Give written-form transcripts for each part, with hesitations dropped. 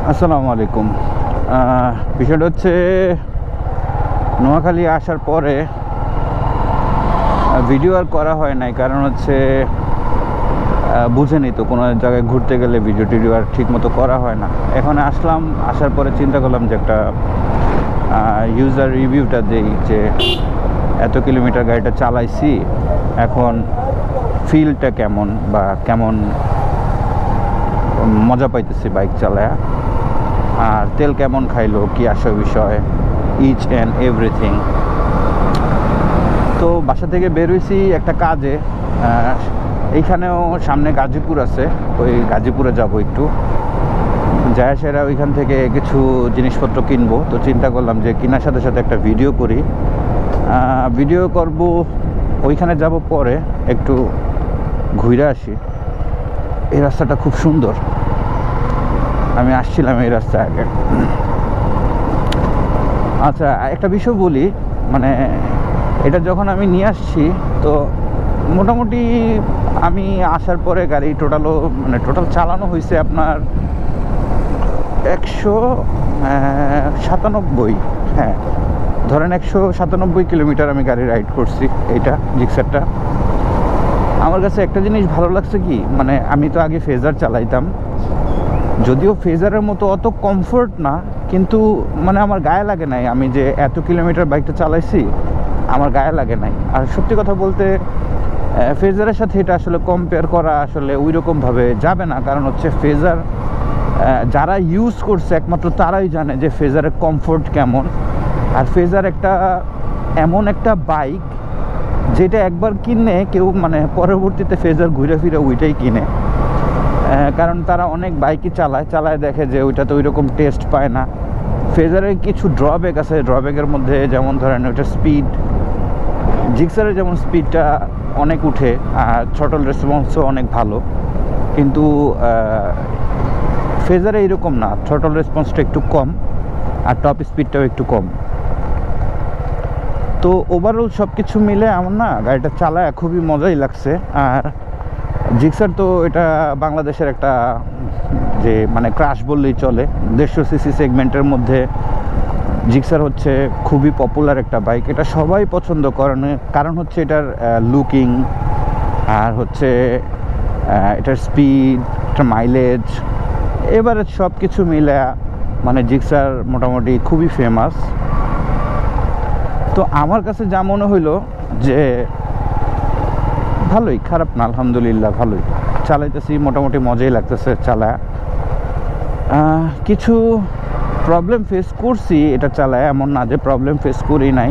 আসসালামু আলাইকুম। বিষয়টা হচ্ছে নোয়াখালী আসার পরে ভিডিও আর করা হয় নাই, কারণ হচ্ছে বুঝেনি তো কোনো জায়গায় ঘুরতে গেলে ভিডিও টিডিও আর ঠিক মতো করা হয় না। এখন আসলাম, আসার পরে চিন্তা করলাম যে একটা ইউজার রিভিউটা দেই, যে এত কিলোমিটার গাড়িটা চালাইছি, এখন ফিলটা কেমন বা কেমন মজা পাইতেছি বাইক চালায়া, আর তেল কেমন খাইলো, কি আসে বিষয়, ইচ অ্যান্ড এভরিথিং। তো বাসা থেকে বের হয়েছি একটা কাজে, এইখানেও সামনে গাজীপুর আছে, ওই গাজীপুরে যাব একটু, যায় সেরা ওইখান থেকে কিছু জিনিসপত্র কিনবো। তো চিন্তা করলাম যে কেনার সাথে সাথে একটা ভিডিও করি, ভিডিও করব। ওইখানে যাব পরে একটু ঘুরে আসি। এই রাস্তাটা খুব সুন্দর, আমি আসছিলাম এই রাস্তায় আগে। আচ্ছা, একটা বিষয় বলি, মানে এটা যখন আমি নিয়ে আসছি, তো মোটামুটি আমি আসার পরে গাড়ি টোটাল চালানো হয়েছে আপনার 197, হ্যাঁ ধরেন 197 কিলোমিটার আমি গাড়ি রাইড করছি। এইটা জিক্সারটা আমার কাছে একটা জিনিস ভালো লাগছে কি, মানে আমি তো আগে ফেজার চালাইতাম, যদিও ফেজারের মতো অত কমফোর্ট না, কিন্তু মানে আমার গায়ে লাগে নাই। আমি যে এত কিলোমিটার বাইকটা চালাইছি, আমার গায়ে লাগে নাই। আর সত্যি কথা বলতে ফেজারের সাথে এটা আসলে কম্পেয়ার করা আসলে ওই রকমভাবে যাবে না, কারণ হচ্ছে ফেজার যারা ইউজ করছে একমাত্র তারাই জানে যে ফেজারের কমফোর্ট কেমন। আর ফেজার এমন একটা বাইক যেটা একবার কিনে কেউ মানে পরবর্তীতে ফেজার ঘুরে ফিরে ওইটাই কিনে, কারণ তারা অনেক বাইকই চালায় দেখে যে ওইটাতে ওই রকম টেস্ট পায় না। ফেজারের কিছু ড্রব্যাক আছে, ড্রব্যাকের মধ্যে যেমন ধরেন ওইটা স্পিড, জিক্সারের যেমন স্পিডটা অনেক উঠে আর থ্রটল রেসপন্সও অনেক ভালো, কিন্তু ফেজারে এইরকম না, থ্রটল রেসপন্সটা একটু কম আর টপ স্পিডটাও একটু কম। তো ওভারঅল সব কিছু মিলে আমার না গাড়িটা চালায় খুবই মজাই লাগছে। আর জিক্সার তো এটা বাংলাদেশের একটা যে মানে ক্রাশ বললেই চলে, 150 সিসি সেগমেন্টের মধ্যে জিক্সার হচ্ছে খুবই পপুলার একটা বাইক। এটা সবাই পছন্দ করেন, কারণ হচ্ছে এটার লুকিং, আর হচ্ছে এটার স্পিড, এটার মাইলেজ, এবারে সব কিছু মিলে মানে জিক্সার মোটামুটি খুবই ফেমাস। তো আমার কাছে যা মনে হইলো যে ভালোই, খারাপ না, আলহামদুলিল্লাহ ভালোই চালাইতেছি, মোটামুটি মজাই লাগতেছে চালায়। কিছু প্রবলেম ফেস করছি এটা চালায়, এমন না যে প্রবলেম ফেস করি নাই,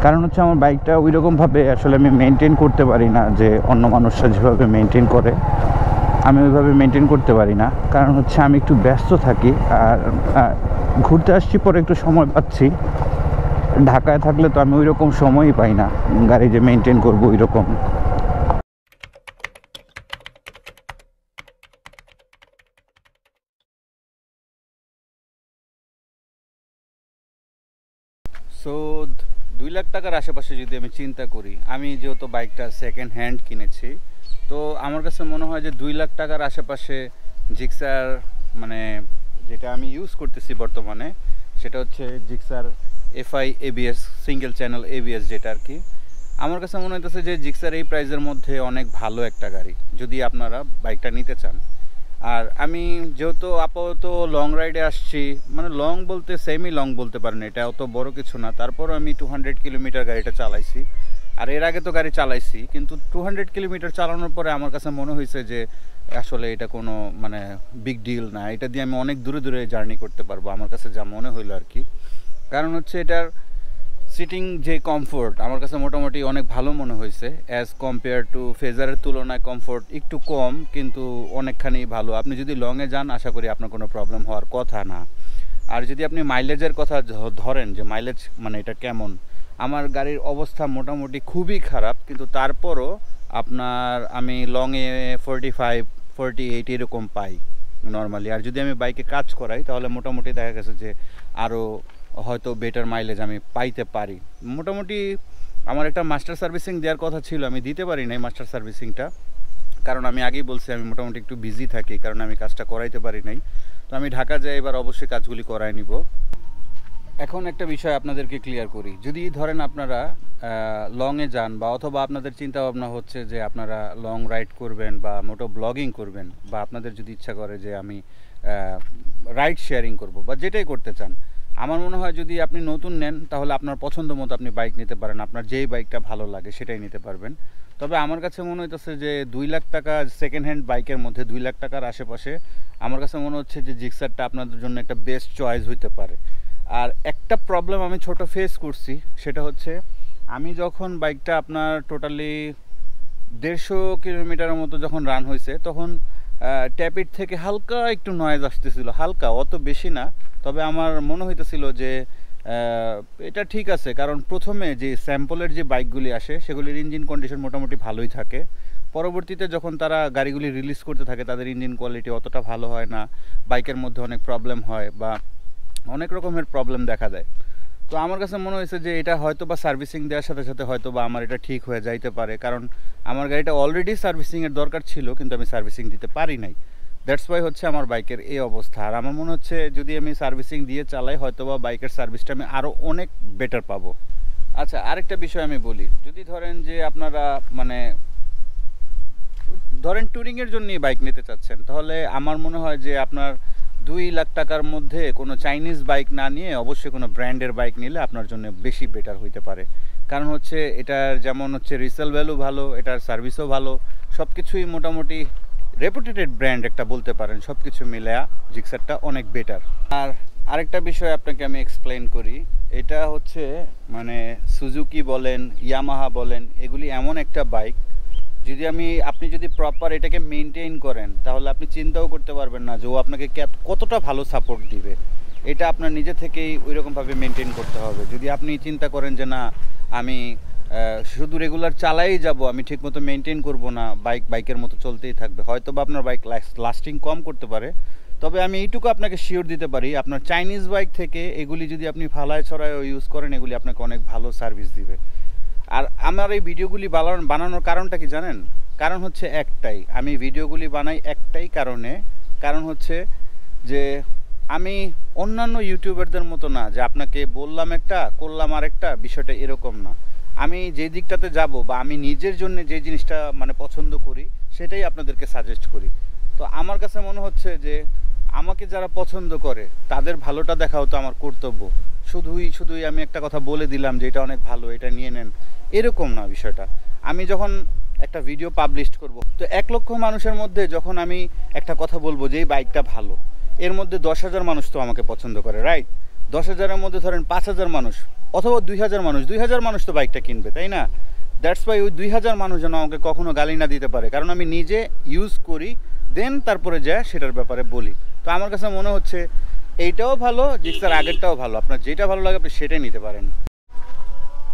কারণ হচ্ছে আমার বাইকটা ওই রকমভাবে আসলে আমি মেনটেন করতে পারি না, যে অন্য মানুষরা যেভাবে মেনটেন করে আমি ওইভাবে মেনটেন করতে পারি না, কারণ হচ্ছে আমি একটু ব্যস্ত থাকি। আর ঘুরতে আসছি পরে একটু সময় পাচ্ছি, ঢাকায় থাকলে তো আমি ওই রকম সময়ই পাই না গাড়ি যে মেনটেন করবো ওই রকম। সো 2 লাখ টাকার আশেপাশে যদি আমি চিন্তা করি, আমি যেহেতু বাইকটা সেকেন্ড হ্যান্ড কিনেছি, তো আমার কাছে মনে হয় যে 2 লাখ টাকার আশেপাশে জিক্সার মানে যেটা আমি ইউজ করতেছি বর্তমানে, সেটা হচ্ছে Gixxer FI ABS, single channel ABS, যেটা আর কি আমার কাছে মনে হইতেছে যে জিক্সার এই প্রাইসের মধ্যে অনেক ভালো একটা গাড়ি যদি আপনারা বাইকটা নিতে চান। আর আমি যেহেতু আপাতত লং রাইডে আসছি, মানে লং বলতে সেমি লং বলতে পারেন, এটা অত বড় কিছু না, তারপরও আমি 200 কিলোমিটার গাড়িটা চালাইছি। আর এর আগে তো গাড়ি চালাইছি, কিন্তু 200 কিলোমিটার চালানোর পরে আমার কাছে মনে হয়েছে যে আসলে এটা কোনো মানে বিগ ডিল না, এটা দিয়ে আমি অনেক দূরে দূরে জার্নি করতে পারবো, আমার কাছে যা মনে হইলো আর কি। কারণ হচ্ছে এটার সিটিং যে কমফোর্ট আমার কাছে মোটামুটি অনেক ভালো মনে হয়েছে, অ্যাজ কম্পেয়ার টু ফেজারের তুলনায় কমফোর্ট একটু কম, কিন্তু অনেকখানি ভালো। আপনি যদি লংয়ে যান আশা করি আপনার কোনো প্রবলেম হওয়ার কথা না। আর যদি আপনি মাইলেজের কথা ধরেন যে মাইলেজ মানে এটা কেমন, আমার গাড়ির অবস্থা মোটামুটি খুবই খারাপ, কিন্তু তারপরও আপনার আমি লংয়ে 45-48 এরকম পাই নর্মালি। আর যদি আমি বাইকে কাজ করাই তাহলে মোটামুটি দেখা গেছে যে আরও হয়তো বেটার মাইলেজ আমি পাইতে পারি। মোটামুটি আমার একটা মাস্টার সার্ভিসিং দেওয়ার কথা ছিল, আমি দিতে পারি নাই মাস্টার সার্ভিসিংটা, কারণ আমি আগেই বলছি আমি মোটামুটি একটু বিজি থাকি, কারণ আমি কাজটা করাইতে পারি নাই। তো আমি ঢাকা যাই এবার অবশ্যই কাজগুলি করায় নিব। এখন একটা বিষয় আপনাদেরকে ক্লিয়ার করি, যদি ধরেন আপনারা লংয়ে যান বা অথবা আপনাদের চিন্তা ভাবনা হচ্ছে যে আপনারা লং রাইড করবেন বা মোটো ব্লগিং করবেন, বা আপনাদের যদি ইচ্ছা করে যে আমি রাইড শেয়ারিং করব বা যেটাই করতে চান, আমার মনে হয় যদি আপনি নতুন নেন তাহলে আপনার পছন্দ মতো আপনি বাইক নিতে পারেন, আপনার যেই বাইকটা ভালো লাগে সেটাই নিতে পারবেন। তবে আমার কাছে মনে হইতেছে যে 2 লাখ টাকা সেকেন্ড হ্যান্ড বাইকের মধ্যে 2 লাখ টাকার আশেপাশে আমার কাছে মনে হচ্ছে যে জিক্সারটা আপনাদের জন্য একটা বেস্ট চয়েস হইতে পারে। আর একটা প্রবলেম আমি ছোট ফেস করছি, সেটা হচ্ছে আমি যখন বাইকটা আপনার টোটালি 150 কিলোমিটারের মতো যখন রান হয়েছে তখন ট্যাপিট থেকে হালকা একটু নয়েজ আসতেছিল, হালকা, অত বেশি না। তবে আমার মনে হইতেছিল যে এটা ঠিক আছে, কারণ প্রথমে যে স্যাম্পলের যে বাইকগুলি আসে সেগুলির ইঞ্জিন কন্ডিশন মোটামুটি ভালোই থাকে। পরবর্তীতে যখন তারা গাড়িগুলি রিলিজ করতে থাকে তাদের ইঞ্জিন কোয়ালিটি অতটা ভালো হয় না, বাইকের মধ্যে অনেক প্রবলেম হয় বা অনেক রকমের প্রবলেম দেখা দেয়। তো আমার কাছে মনে হয়েছে যে এটা হয়তো বা সার্ভিসিং দেওয়ার সাথে সাথে হয়তো বা আমার এটা ঠিক হয়ে যাইতে পারে, কারণ আমার গাড়িটা অলরেডি সার্ভিসিংয়ের দরকার ছিল কিন্তু আমি সার্ভিসিং দিতে পারি নাই। দ্যাটস ওয়াই হচ্ছে আমার বাইকের এই অবস্থা। আর আমার মনে হচ্ছে যদি আমি সার্ভিসিং দিয়ে চালাই হয়তো বা বাইকের সার্ভিসটা আমি আরও অনেক বেটার পাবো। আচ্ছা, আরেকটা বিষয় আমি বলি, যদি ধরেন যে আপনারা মানে ধরেন ট্যুরিংয়ের জন্যই বাইক নিতে চাচ্ছেন, তাহলে আমার মনে হয় যে আপনার 2 লাখ টাকার মধ্যে কোনো চাইনিজ বাইক না নিয়ে অবশ্যই কোনো ব্র্যান্ডের বাইক নিলে আপনার জন্য বেশি বেটার হইতে পারে। কারণ হচ্ছে এটার যেমন হচ্ছে রিসেল ভ্যালু ভালো, এটার সার্ভিসও ভালো, সব কিছুই মোটামুটি রেপুটেটেড ব্র্যান্ড একটা বলতে পারেন, সব কিছু মিলে জিক্সারটা অনেক বেটার। আর আরেকটা বিষয় আপনাকে আমি এক্সপ্লেন করি, এটা হচ্ছে মানে সুজুকি বলেন, ইয়ামাহা বলেন, এগুলি এমন একটা বাইক যদি আপনি যদি প্রপার এটাকে মেনটেন করেন তাহলে আপনি চিন্তাও করতে পারবেন না যে ও আপনাকে কতটা ভালো সাপোর্ট দিবে। এটা আপনার নিজে থেকেই ওই রকমভাবে মেনটেন করতে হবে। যদি আপনি চিন্তা করেন যে না আমি শুধু রেগুলার চালাই যাব, আমি ঠিকমতো মেনটেন করব না, বাইকের মতো চলতেই থাকবে, হয়তো বা আপনার বাইক লাস্টিং কম করতে পারে। তবে আমি এইটুকু আপনাকে শিওর দিতে পারি, আপনার চাইনিজ বাইক থেকে এগুলি যদি আপনি ফালায় ছড়ায় ইউজ করেন এগুলি আপনাকে অনেক ভালো সার্ভিস দিবে। আর আমার এই ভিডিওগুলি বানানোর কারণটা কি জানেন? কারণ হচ্ছে একটাই, আমি ভিডিওগুলি বানাই একটাই কারণ হচ্ছে যে আমি অন্যান্য ইউটিউবারদের মতো না যে আপনাকে বললাম একটা করলাম আরেকটা, বিষয়টা এরকম না। আমি যে দিকটাতে যাব বা আমি নিজের জন্য যে জিনিসটা মানে পছন্দ করি সেটাই আপনাদেরকে সাজেস্ট করি। তো আমার কাছে মনে হচ্ছে যে আমাকে যারা পছন্দ করে তাদের ভালোটা দেখাও তো আমার কর্তব্য। শুধুই আমি একটা কথা বলে দিলাম যে এটা অনেক ভালো, এটা নিয়ে নেন, এরকম না বিষয়টা। আমি যখন একটা ভিডিও পাবলিশ করব, তো 1 লক্ষ মানুষের মধ্যে যখন আমি একটা কথা বলবো যে এই বাইকটা ভালো, এর মধ্যে 10,000 মানুষ তো আমাকে পছন্দ করে, রাইট? 10,000-এর মধ্যে ধরেন 5,000 মানুষ অথবা 2,000 মানুষ তো বাইকটা কিনবে, তাই না? দ্যাটস ওয়াই ওই 2,000 মানুষ যেন আমাকে কখনো গালি না দিতে পারে, কারণ আমি নিজে ইউজ করি, দেন তারপরে যায় সেটার ব্যাপারে বলি। তো আমার কাছে মনে হচ্ছে এইটাও ভালো, জিক্সার আগেরটাও ভালো, আপনার যেটা ভালো লাগে আপনি সেটাই নিতে পারেন।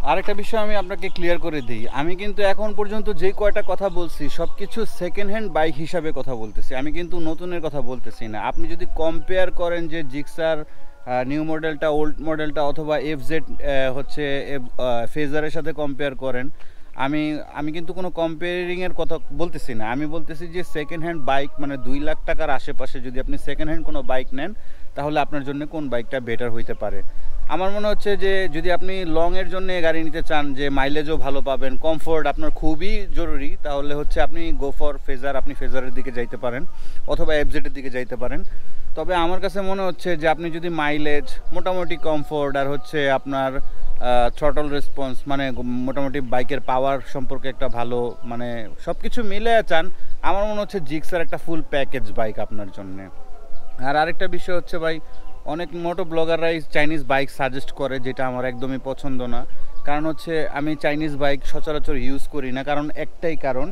আরেকটা বিষয় আমি আপনাকে ক্লিয়ার করে দিই, আমি কিন্তু এখন পর্যন্ত যে কয়টা কথা বলছি সব কিছু সেকেন্ড হ্যান্ড বাইক হিসাবে কথা বলতেছি, আমি কিন্তু নতুনের কথা বলতেছি না। আপনি যদি কম্পেয়ার করেন যে জিক্সার নিউ মডেলটা ওল্ড মডেলটা অথবা এফজেড হচ্ছে ফেজারের সাথে কম্পেয়ার করেন, আমি কিন্তু কোনো কম্পেয়ারিংয়ের কথা বলতেছি না। আমি বলতেছি যে সেকেন্ড হ্যান্ড বাইক মানে 2 লাখ টাকার আশেপাশে যদি আপনি সেকেন্ড হ্যান্ড কোনো বাইক নেন তাহলে আপনার জন্য কোন বাইকটা বেটার হইতে পারে। আমার মনে হচ্ছে যে যদি আপনি লংয়ের জন্য গাড়ি নিতে চান, যে মাইলেজও ভালো পাবেন, কমফোর্ট আপনার খুবই জরুরি, তাহলে হচ্ছে আপনি গো ফর ফেজার, আপনি ফেজারের দিকে যাইতে পারেন অথবা এফজেডের দিকে যাইতে পারেন। তবে আমার কাছে মনে হচ্ছে যে আপনি যদি মাইলেজ, মোটামুটি কমফোর্ট আর হচ্ছে আপনার থ্রটল রেসপন্স মানে মোটামুটি বাইকের পাওয়ার সম্পর্কে একটা ভালো মানে সব কিছু মিলে চান, আমার মনে হচ্ছে জিক্সার একটা ফুল প্যাকেজ বাইক আপনার জন্যে। আর আরেকটা বিষয় হচ্ছে ভাই, অনেক মোটো ব্লগাররাই চাইনিজ বাইক সাজেস্ট করে, যেটা আমার একদমই পছন্দ না। কারণ হচ্ছে আমি চাইনিজ বাইক সচরাচর ইউজ করি না, কারণ একটাই কারণ,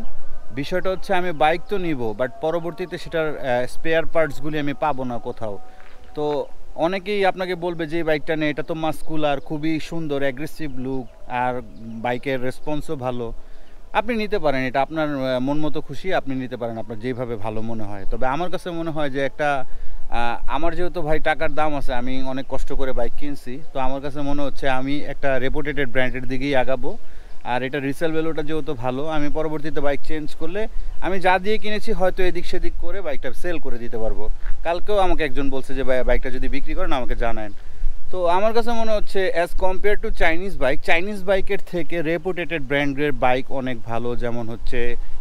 বিষয়টা হচ্ছে আমি বাইক তো নিব বাট পরবর্তীতে সেটার স্পেয়ার পার্টসগুলি আমি পাবো না কোথাও। তো অনেকেই আপনাকে বলবে যে এই বাইকটা নেই, এটা তো মাস্কুলার, খুবই সুন্দর, অ্যাগ্রেসিভ লুক আর বাইকের রেসপন্সও ভালো, আপনি নিতে পারেন, এটা আপনার মন মতো খুশি, আপনি নিতে পারেন আপনার যেভাবে ভালো মনে হয়। তবে আমার কাছে মনে হয় যে একটা আমার যেহেতু ভাই টাকার দাম আছে, আমি অনেক কষ্ট করে বাইক কিনছি, তো আমার কাছে মনে হচ্ছে আমি একটা রেপুটেটেড ব্র্যান্ডের দিকেই আগাবো। আর এটা রিসেল ভ্যালুটা যেহেতু ভালো, আমি পরবর্তীতে বাইক চেঞ্জ করলে আমি যা দিয়ে কিনেছি হয়তো এদিক সেদিক করে বাইকটা সেল করে দিতে পারবো। কালকেও আমাকে একজন বলছে যে ভাই বাইকটা যদি বিক্রি করেন আমাকে জানান। তো আমার কাছে মনে হচ্ছে অ্যাজ কম্পেয়ার টু চাইনিজ বাইকের থেকে রেপুটেটেড ব্র্যান্ডের বাইক অনেক ভালো, যেমন হচ্ছে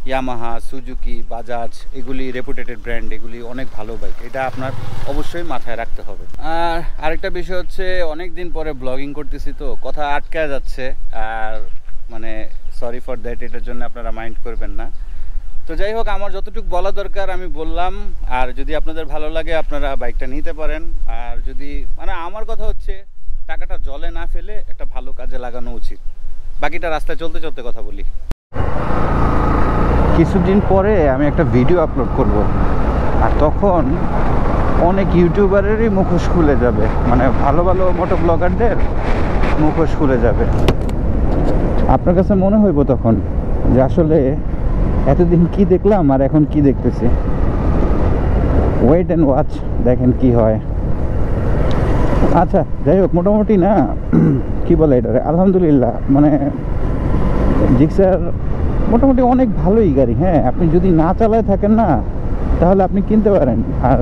ইয়ামাহা, সুজুকি, বাজাজ, এগুলি রেপুটেটেড ব্র্যান্ড, এগুলি অনেক ভালো বাইক, এটা আপনার অবশ্যই মাথায় রাখতে হবে। আর আরেকটা বিষয় হচ্ছে অনেক দিন পরে ব্লগিং করতেছি তো কথা আটকায় যাচ্ছে, আর মানে সরি ফর দ্যাট, এটার জন্য আপনারা মাইন্ড করবেন না। তো যাই হোক, আমার যতটুকু বলা দরকার আমি বললাম। আর যদি আপনাদের ভালো লাগে আপনারা বাইকটা নিতে পারেন। আর যদি মানে আমার কথা হচ্ছে টাকাটা জলে না ফেলে একটা ভালো কাজে লাগানো উচিত। বাকিটা রাস্তায় চলতে চলতে কথা বলি। কিছুদিন পরে আমি একটা ভিডিও আপলোড করব, আর তখন অনেক ইউটিউবারেরই মুখোশ খুলে যাবে, মানে ভালো ভালো মোটো ব্লগারদের মুখোশ খুলে যাবে। আপনার কাছে মনে হইব তখন যে আসলে এতদিন কি দেখলাম আর এখন কি দেখতেছি। ওয়েট অ্যান্ড ওয়াচ, দেখেন কি হয়। আচ্ছা যাই হোক, মোটামুটি না কি বলে এটারে, আলহামদুলিল্লাহ, মানে জিক্সার মোটামুটি অনেক ভালোই গাড়ি। হ্যাঁ, আপনি যদি না চালায় থাকেন না তাহলে আপনি কিনতে পারেন। আর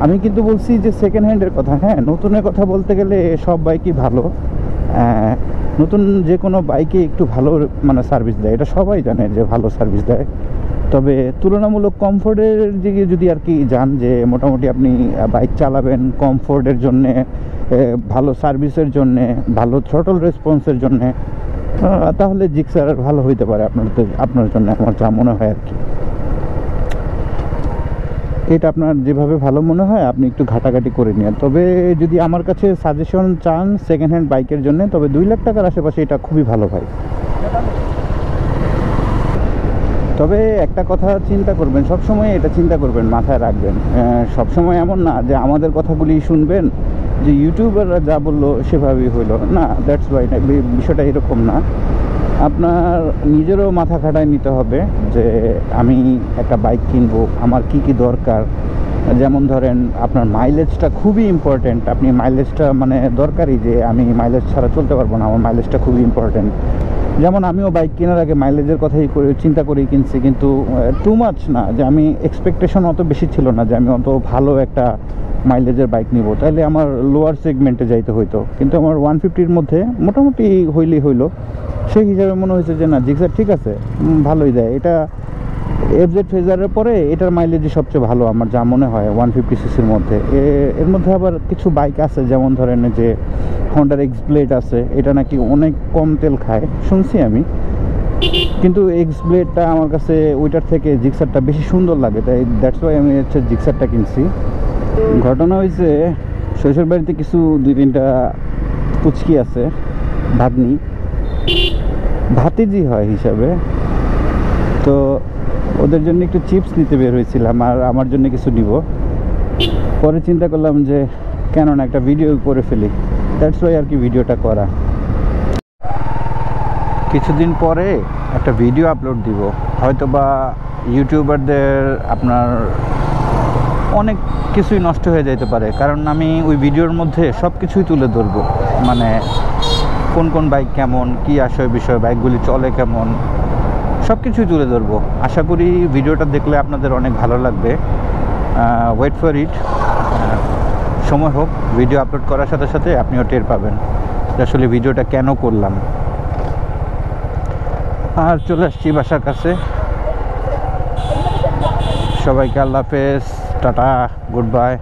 আমি কিন্তু বলছি যে সেকেন্ড হ্যান্ডের কথা। হ্যাঁ, নতুনের কথা বলতে গেলে সব বাইকই ভালো। নতুন যে কোনো বাইকে একটু ভালো মানে সার্ভিস দেয়, এটা সবাই জানে যে ভালো সার্ভিস দেয়। তবে তুলনামূলক কমফোর্টের দিকে যদি আর কি যান, যে মোটামুটি আপনি বাইক চালাবেন কমফোর্টের জন্যে, ভালো সার্ভিসের জন্যে, ভালো থ্রটল রেসপন্সের জন্যে, তাহলে জিক্সার ভালো হইতে পারে আপনার জন্য, আমার যা মনে হয় আর কি। এটা আপনার যেভাবে ভালো মনে হয় আপনি একটু ঘাটাঘাটি করে নিন। তবে যদি আমার কাছে সাজেশন চান সেকেন্ড হ্যান্ড বাইকের জন্য, তবে 2 লাখ টাকার আশেপাশে এটা খুবই ভালো ভাই। তবে একটা কথা চিন্তা করবেন, সবসময় এটা চিন্তা করবেন, মাথায় রাখবেন, সবসময় এমন না যে আমাদের কথাগুলি শুনবেন, যে ইউটিউবাররা যা বললো সেভাবেই হইলো না। দ্যাটস ওয়াই, বিষয়টা এরকম না। আপনার নিজেরও মাথা খাটায় নিতে হবে যে আমি একটা বাইক কিনবো, আমার কি কি দরকার। যেমন ধরেন আপনার মাইলেজটা খুবই ইম্পর্টেন্ট, আপনি মাইলেজটা মানে দরকারই, যে আমি মাইলেজ ছাড়া চলতে পারবো না, আমার মাইলেজটা খুবই ইম্পর্টেন্ট। যেমন আমিও বাইক কেনার আগে মাইলেজের কথাই চিন্তা করেই কিনছি, কিন্তু টু মাচ না, যে আমি এক্সপেকটেশন অত বেশি ছিল না যে আমি অত ভালো একটা মাইলেজের বাইক নিব, তাইলে আমার লোয়ার সেগমেন্টে যাইতে হইতো। কিন্তু আমার 150-র মধ্যে মোটামুটি হইলেই হইলো, সেই হিসাবে মনে হয়েছে যে না, জিক্সার ঠিক আছে, ভালোই দেয়। এটা এফজেড ফেজারের পরে এটার মাইলেজই সবচেয়ে ভালো আমার যা মনে হয় 150cc-র মধ্যে। এর মধ্যে আবার কিছু বাইক আছে, যেমন ধরেন যে হন্ডার এক্সব্লেড আছে, এটা নাকি অনেক কম তেল খায় শুনছি আমি, কিন্তু এক্সব্লেডটা আমার কাছে ওইটার থেকে জিক্সারটা বেশি সুন্দর লাগে, তাই দ্যাটস ওয়াই আমি হচ্ছে জিক্সারটা কিনছি। ঘটনা হয়েছে, শ্বশুর বাড়িতে কিছু 2-3টা পুচকি আছে, ভাতিজি হয় হিসাবে, তো ওদের জন্য একটু চিপস নিতে বের হয়েছিলাম, আর আমার জন্য কিছু নিব। পরে চিন্তা করলাম যে কেন না একটা ভিডিও করে ফেলি, দ্যাটস ওয়াই আর কি ভিডিওটা করা। কিছুদিন পরে একটা ভিডিও আপলোড দিব, হয়তো বা ইউটিউবারদের আপনার অনেক কিছুই নষ্ট হয়ে যেতে পারে, কারণ আমি ওই ভিডিওর মধ্যে সব কিছুই তুলে ধরবো, মানে কোন কোন বাইক কেমন, কি বিষয়, বাইকগুলি চলে কেমন, সব কিছুই তুলে ধরবো। আশা করি ভিডিওটা দেখলে আপনাদের অনেক ভালো লাগবে। ওয়েট ফর ইট, সময় হোক, ভিডিও আপলোড করার সাথে সাথে আপনিও টের পাবেন যে আসলে ভিডিওটা কেন করলাম। আর চলে আসছি বাসার কাছে। সবাইকে আল্লাহ হাফেজ, টাটা, গুড বাই।